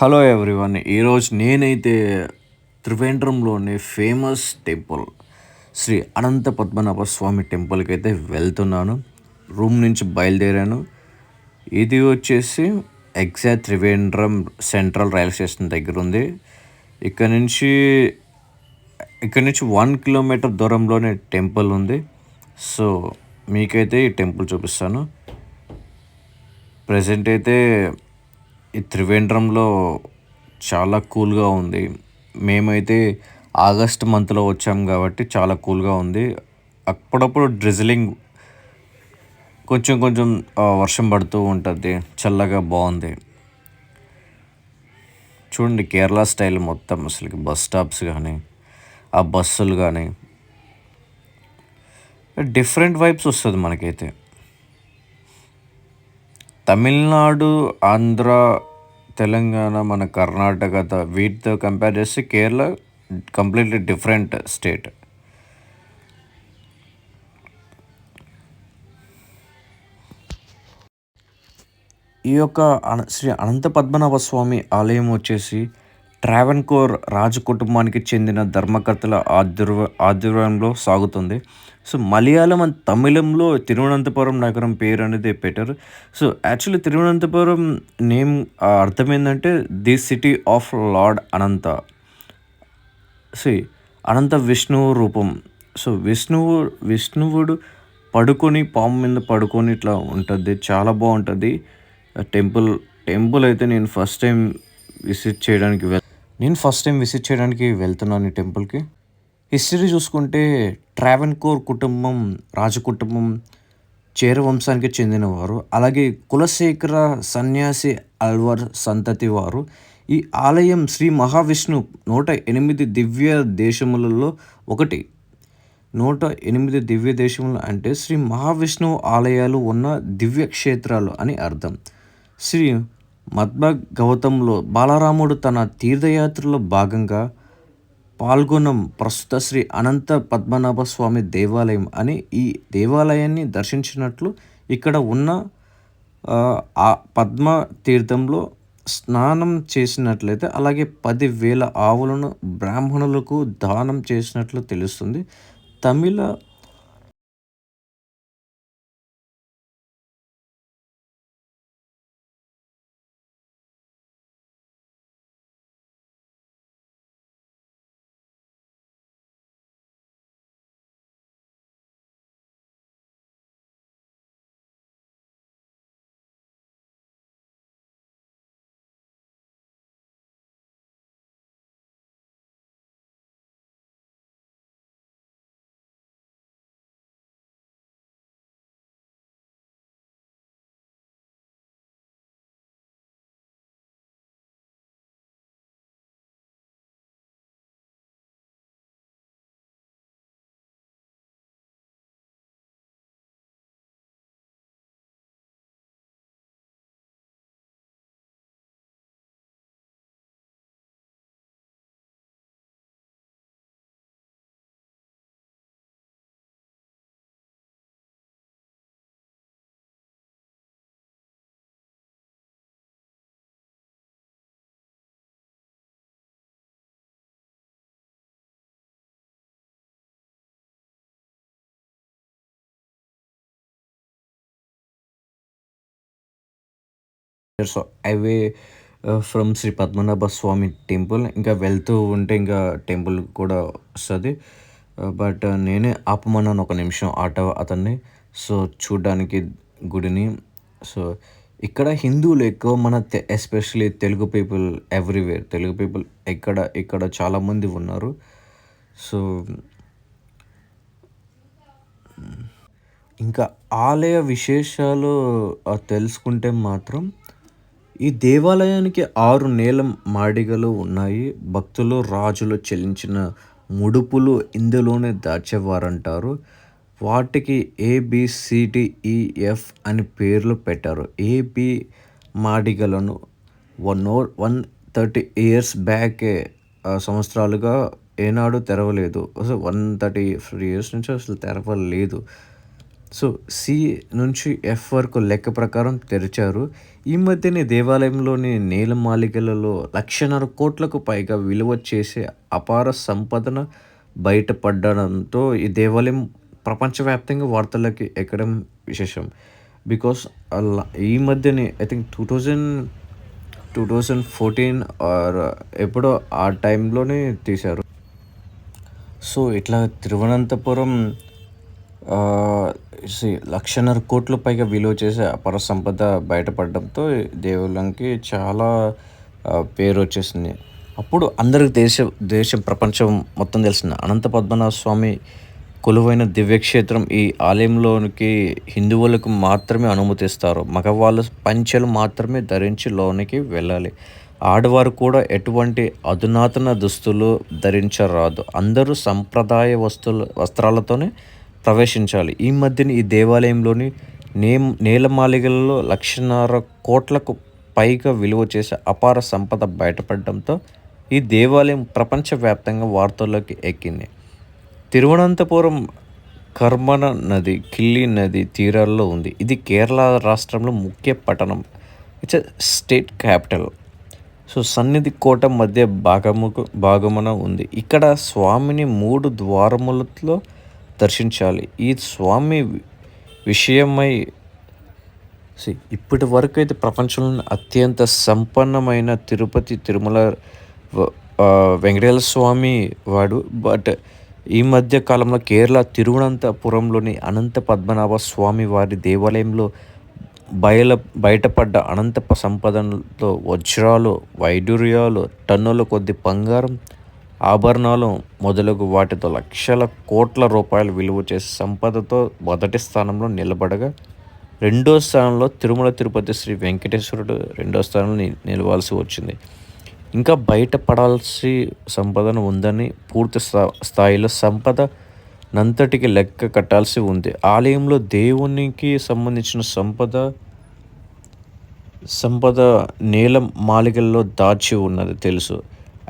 Hello everyone. ఈరోజు నేనైతే త్రివేంద్రంలోని famous temple Shri Anantha Padmanabha స్వామి టెంపుల్కి అయితే వెళ్తున్నాను. రూమ్ నుంచి బయలుదేరాను. ఇది వచ్చేసి exact Trivandrum central railway station దగ్గర ఉంది. ఇక్కడ నుంచి ఇక్కడ నుంచి 1 కిలోమీటర్ దూరంలోనే టెంపుల్ ఉంది. సో మీకైతే ఈ టెంపుల్ చూపిస్తాను. ప్రజెంట్ అయితే ఈ త్రివేంద్రంలో చాలా కూల్గా ఉంది. మేమైతే ఆగస్ట్ మంత్లో వచ్చాం కాబట్టి చాలా కూల్గా ఉంది. అప్పుడప్పుడు డ్రిజిలింగ్ కొంచెం కొంచెం వర్షం పడుతూ ఉంటుంది. చల్లగా బాగుంది. చూడండి కేరళ స్టైల్ మొత్తం అసలుకి బస్ స్టాప్స్ కానీ ఆ బస్సులు కానీ డిఫరెంట్ వైబ్స్ వస్తుంది మనకైతే. తమిళనాడు, ఆంధ్ర, తెలంగాణ, మన కర్ణాటక వీటితో కంపేర్ చేస్తే కేరళ కంప్లీట్లీ డిఫరెంట్ స్టేట్. ఈ యొక్క శ్రీ అనంత పద్మనాభ స్వామి ఆలయం వచ్చేసి ట్రావెన్కోర్ రాజు కుటుంబానికి చెందిన ధర్మకర్తల ఆధ్వర్యంలో సాగుతుంది. సో మలయాళం అండ్ తమిళంలో తిరువనంతపురం నగరం పేరు అనేది పెట్టారు. సో యాక్చువల్లీ తిరువనంతపురం నేమ్ అర్థం ఏంటంటే the city of lord Ananta. సి అనంత విష్ణువు రూపం. సో విష్ణువుడు పడుకొని పాము మీద పడుకొని ఇట్లా ఉంటుంది. చాలా బాగుంటుంది టెంపుల్. టెంపుల్ అయితే నేను ఫస్ట్ టైం విజిట్ చేయడానికి వెళ్తున్నాను ఈ టెంపుల్కి. హిస్టరీ చూసుకుంటే ట్రావెన్కోర్ కుటుంబం రాజకుటుంబం చేర వంశానికి చెందినవారు. అలాగే కులశేఖర సన్యాసి అల్వార్ సంతతి వారు. ఈ ఆలయం శ్రీ మహావిష్ణు 108 దివ్య దేశములలో ఒకటి. 108 దివ్య దేశములు అంటే శ్రీ మహావిష్ణువు ఆలయాలు ఉన్న దివ్య క్షేత్రాలు అని అర్థం. శ్రీ మద్భ గౌతంలో బాలరాముడు తన తీర్థయాత్రలో భాగంగా పాల్గొనం ప్రస్తుత శ్రీ అనంత పద్మనాభ స్వామి దేవాలయం అని. ఈ దేవాలయాన్ని దర్శించినట్లు ఇక్కడ ఉన్న ఆ పద్మ తీర్థంలో స్నానం చేసినట్లయితే అలాగే 10,000 ఆవులను బ్రాహ్మణులకు దానం చేసినట్లు తెలుస్తుంది. తమిళ highway from Shri Padmanabha Swamy temple ఇంకా వెళ్తూ ఉంటే ఇంకా టెంపుల్ కూడా వస్తుంది. బట్ నేనే ఆపమన్నాను ఒక నిమిషం ఆటో అతన్ని. సో చూడ్డానికి గుడిని. సో ఇక్కడ హిందువులు ఎక్కువ, మన especially Telugu people everywhere. Telugu people ఇక్కడ చాలామంది ఉన్నారు. సో ఇంకా ఆలయ విశేషాలు తెలుసుకుంటే మాత్రం ఈ దేవాలయానికి 6 నేల మాడిగలు ఉన్నాయి. భక్తులు రాజులు చెల్లించిన ముడుపులు ఇందులోనే దాచేవారంటారు. వాటికి ABCDEF అని పేర్లు పెట్టారు. ఏబి మాడిగలను 130 ఇయర్స్ బ్యాకే సంవత్సరాలుగా ఏనాడు తెరవలేదు. అసలు 130 ఇయర్స్ నుంచి అసలు తెరవలేదు. సో, సి నుంచి ఎఫ్ వరకు లెక్క ప్రకారం తెరిచారు. ఈ మధ్యనే దేవాలయంలోని నేలమాళిగలలో 1,50,000 కోట్లకు పైగా విలువ చేసే అపార సంపదన బయటపడడంతో ఈ దేవాలయం ప్రపంచవ్యాప్తంగా వార్తల్లోకి ఎక్కడం విశేషం. బికాస్ ఈ మధ్యనే ఐ థింక్ 2014 ఆర్ ఎప్పుడో ఆ టైంలోనే తీశారు. సో, ఇట్లా తిరువనంతపురం ఆహ్, 1,50,000 కోట్ల పైగా విలువ చేసే అపార సంపద బయటపడడంతో దేవుళ్ళకి చాలా పేరొచ్చేసింది. అప్పుడు అందరికి దేశం ప్రపంచం మొత్తం తెలిసింది. అనంత పద్మనాభ స్వామి కొలువైన దివ్యక్షేత్రం. ఈ ఆలయంలోనికి హిందువులకు మాత్రమే అనుమతిస్తారు. మగవాళ్ళు పంచెలు మాత్రమే ధరించి లోనికి వెళ్ళాలి. ఆడవారు కూడా ఎటువంటి అధునాతన దుస్తులు ధరించరాదు. అందరూ సంప్రదాయ వస్త్రాలతోనే ప్రవేశించాలి. ఈ మధ్యన ఈ దేవాలయంలోని నేలమాళిగలలో 1,50,000 కోట్లకు పైగా విలువ చేసే అపార సంపద బయటపడడంతో ఈ దేవాలయం ప్రపంచవ్యాప్తంగా వార్తల్లోకి ఎక్కింది. తిరువనంతపురం కర్మన నది, కిల్లి నది తీరాల్లో ఉంది. ఇది కేరళ రాష్ట్రంలో ముఖ్య పట్టణం. It's a state capital. So, సన్నిధి కోట మధ్య భాగమున ఉంది. ఇక్కడ స్వామిని 3 ద్వారములతో దర్శించాలి. ఈ స్వామి విషయమై ఇప్పటి వరకు అయితే ప్రపంచంలోని అత్యంత సంపన్నమైన తిరుపతి, తిరుమల వెంకటేశ్వర స్వామి వాడు. బట్ ఈ మధ్య కాలంలో కేరళ తిరువనంతపురంలోని అనంత పద్మనాభ స్వామి వారి దేవాలయంలో బయటపడ్డ అనంత సంపదలతో వజ్రాలు, వైడూర్యాలు, టన్నుల కొద్ది బంగారం, ఆభరణాలు మొదలగు వాటితో లక్షల కోట్ల రూపాయలు విలువ చేసే సంపదతో మొదటి స్థానంలో నిలబడగా, రెండో స్థానంలో తిరుమల తిరుపతి శ్రీ వెంకటేశ్వరుడు రెండో స్థానంలో నిలవాల్సి వచ్చింది. ఇంకా బయటపడాల్సి సంపదన ఉందని, పూర్తి స్థాయిలో సంపద నంతటికి లెక్క కట్టాల్సి ఉంది. ఆలయంలో దేవునికి సంబంధించిన సంపద నేల మాళిగల్లో దాచి ఉన్నది తెలుసు.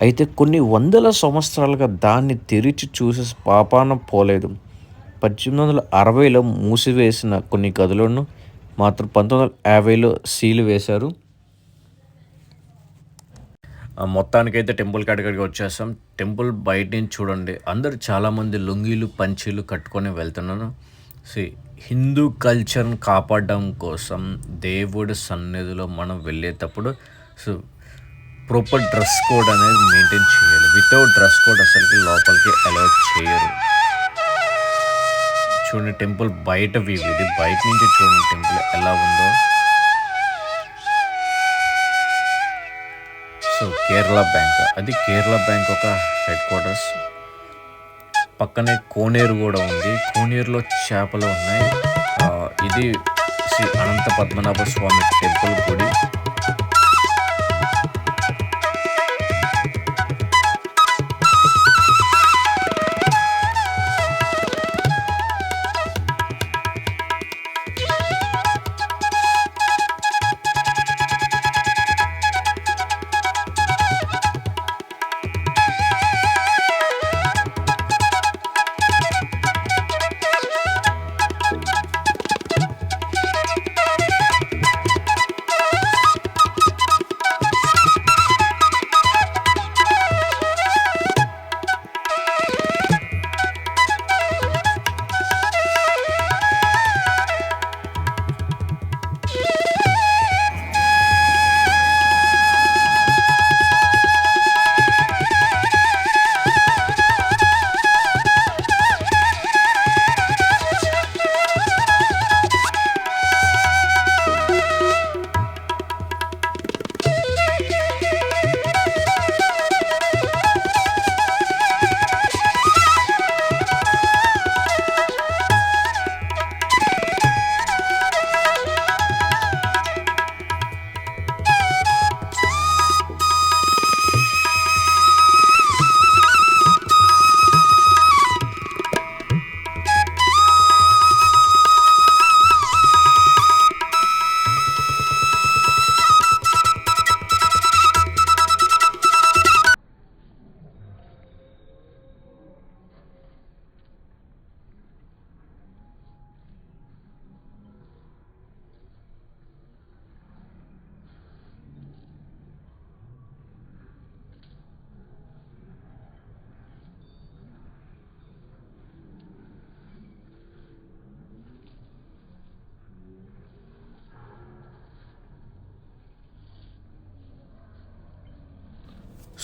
అయితే కొన్ని వందల సంవత్సరాలుగా దాన్ని తెరిచి చూసే పాపాన పోలేదు. 1860లో మూసివేసిన కొన్ని గదులను మాత్రం 1950లో సీలు వేశారు. మొత్తానికైతే టెంపుల్ కాడికి వచ్చేసాం. టెంపుల్ బయట నుంచి చూడండి, అందరు చాలామంది లుంగీలు, పంచీలు కట్టుకొని వెళ్తున్నారు. హిందూ కల్చర్ని కాపాడడం కోసం దేవుడి సన్నిధిలో మనం వెళ్ళేటప్పుడు ప్రాపర్ డ్రెస్ కోడ్ అనేది మెయింటైన్ చేయాలి. వితౌట్ డ్రెస్ కోడ్ అసలుకి లోపలికి అలౌ చేయరు. చూడండి, టెంపుల్ బయట వ్యూ ఇది. బయట నుంచి చూడండి టెంపుల్ ఎలా ఉందో. సో, కేరళ బ్యాంక్, అది కేరళ బ్యాంక్ ఒక హెడ్ క్వార్టర్స్. పక్కనే కోనేరు కూడా ఉంది. కోనేరులో చేపలు ఉన్నాయి. ఇది శ్రీ అనంత పద్మనాభ స్వామి టెంపుల్ గుడి.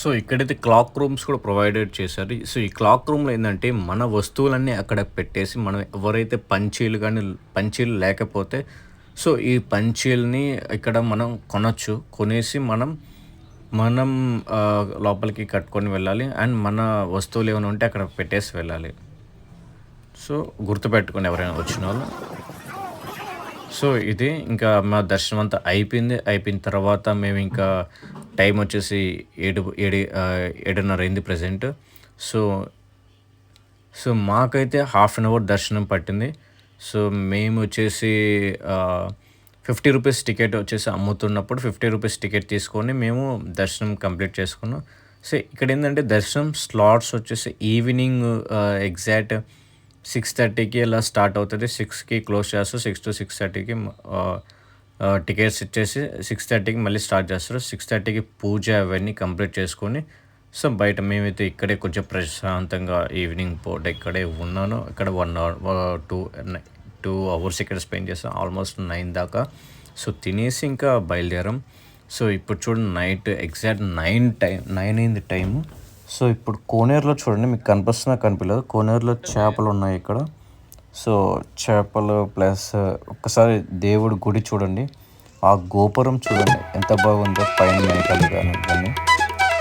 సో ఇక్కడైతే క్లాక్ రూమ్స్ కూడా ప్రొవైడెడ్ చేశారు. సో ఈ క్లాక్ రూమ్‌లో ఏందంటే మన వస్తువులన్నీ అక్కడ పెట్టేసి మనం ఎవరైతే పంచీలు గాని పంచీలు లేకపోతే సో ఈ పంచీలని ఇక్కడ మనం కొనొచ్చు. కొనేసి మనం మనం లోపలికి కట్టుకొని వెళ్ళాలి. అండ్ మన వస్తువులు ఏమైనా ఉంటే అక్కడ పెట్టేసి వెళ్ళాలి. సో గుర్తుపెట్టుకోండి ఎవరైనా వచ్చినోళ్ళు. సో ఇది ఇంకా మా దర్శనం అంతా అయిపోయింది. అయిపోయిన తర్వాత మేమింకా టైం వచ్చేసి 7:30 అయింది ప్రెజెంట్. సో, సో మాకైతే హాఫ్ అన్ అవర్ దర్శనం పట్టింది. సో మేమొచ్చేసి ఆహ్, రూ. 50 టికెట్ వచ్చేసి అమ్ముతున్నప్పుడు రూ. 50 టికెట్ తీసుకొని మేము దర్శనం కంప్లీట్ చేసుకున్నాం. సో ఇక్కడేందంటే దర్శనం స్లాట్స్ వచ్చేసి ఈవినింగ్ ఎగ్జాక్ట్ 6:30కి అలా స్టార్ట్ అవుతది. 6కి క్లోజ్ చేస్తారు. 6-6:30కి ఆహ్, టికెట్స్ ఇచ్చేసి 6:30కి మళ్ళీ స్టార్ట్ చేస్తారు. 6:30కి పూజ అవన్నీ కంప్లీట్ చేసుకొని సో బయట మేమైతే ఇక్కడే కొంచెం ప్రశాంతంగా ఈవినింగ్ పూట ఇక్కడే ఉన్నాను. ఇక్కడ 1 అవర్ 2 అవర్స్ ఇక్కడ స్పెండ్ చేసాం. ఆల్మోస్ట్ 9 దాకా. సో తినేసి ఇంకా బయలుదేరాం. సో ఇప్పుడు చూడండి నైట్ ఎగ్జాక్ట్ 9 అయింది టైము. సో ఇప్పుడు కోనేరులో చూడండి మీకు కనిపిస్తుందా కనిపియలేదో కోనేరులో చేపలున్నాయి ఇక్కడ. సో చేపలు ప్లస్ ఒక్కసారి దేవుడి గుడి చూడండి. ఆ గోపురం చూడండి ఎంత బాగుందో పైన మేఘాలు గాని ఇవన్నీ.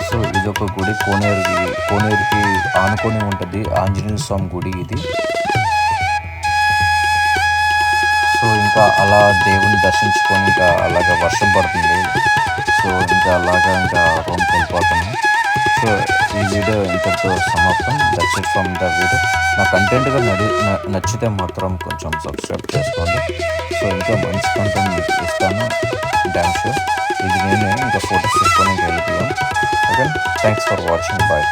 సో ఇదొక గుడి కోనేరుకి ఆనుకొని ఉంటది. ఆంజనేయ స్వామి గుడి ఇది. సో ఇంకా అలా దేవుడిని దర్శించుకొని ఇంకా అలాగా వర్షం పడుతుంది. సో ఇంకా అలాగా ఇంకా రూమ్‌కి వెళ్ళిపోతున్నాం. సో ఈ వీడియో ఇంతటితో సమాప్తం. That's it from the video. నా కంటెంట్ నచ్చితే మాత్రం కొంచెం సబ్స్క్రైబ్ చేసుకోండి. సో ఇంకా మంచి కంటెంట్ మీకు ఇస్తాను డామ్ షూర్. ఇది నేనే ఇంకా ఫోటోస్ తీసుకొని వెళ్ళిపోయాం. Okay thanks for watching. Bye.